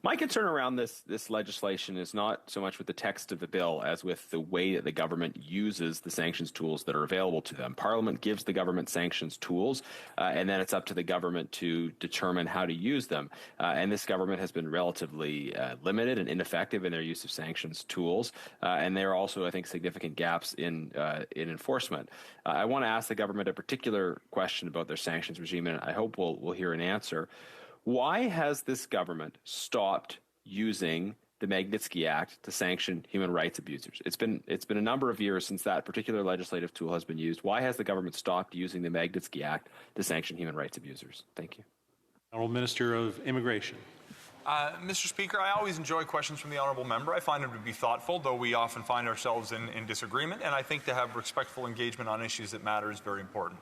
My concern around this legislation is not so much with the text of the bill as with the way that the government uses the sanctions tools that are available to them. Parliament gives the government sanctions tools, and then it's up to the government to determine how to use them. And this government has been relatively limited and ineffective in their use of sanctions tools, and there are also, I think, significant gaps in enforcement. I want to ask the government a particular question about their sanctions regime, and I hope we'll hear an answer. Why has this government stopped using the Magnitsky Act to sanction human rights abusers? It's been a number of years since that particular legislative tool has been used. Why has the government stopped using the Magnitsky Act to sanction human rights abusers? Thank you. Honourable Minister of Immigration. Mr. Speaker, I always enjoy questions from the honourable member. I find them to be thoughtful, though we often find ourselves in disagreement, and I think to have respectful engagement on issues that matter is very important.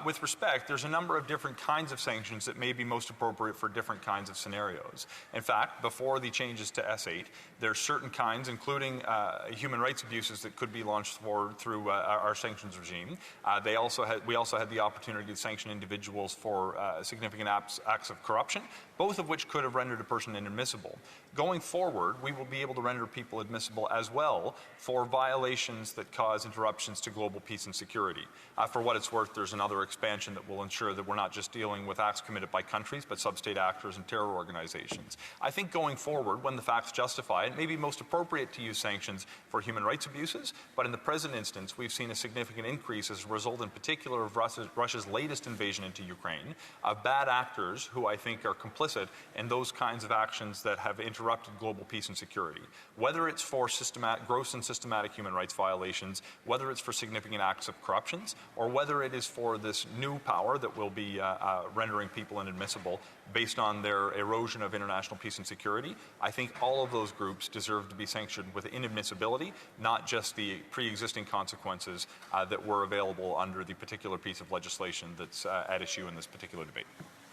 With respect, there's a number of different kinds of sanctions that may be most appropriate for different kinds of scenarios. In fact, before the changes to S8, there's certain kinds, including human rights abuses, that could be launched through our sanctions regime. We also had the opportunity to sanction individuals for significant acts of corruption, both of which could have rendered a person inadmissible. Going forward, we will be able to render people admissible as well for violations that cause interruptions to global peace and security. For what it's worth, there's another expansion that will ensure that we're not just dealing with acts committed by countries, but sub-state actors and terror organizations. I think going forward, when the facts justify it, may be most appropriate to use sanctions for human rights abuses, but in the present instance, we've seen a significant increase as a result in particular of Russia's latest invasion into Ukraine, of bad actors who I think are complicit in those kinds of actions that have interrupted global peace and security. Whether it's for gross and systematic human rights violations, whether it's for significant acts of corruptions, or whether it is for this new power that will be rendering people inadmissible based on their erosion of international peace and security, I think all of those groups deserve to be sanctioned with inadmissibility, not just the pre-existing consequences that were available under the particular piece of legislation that's at issue in this particular debate.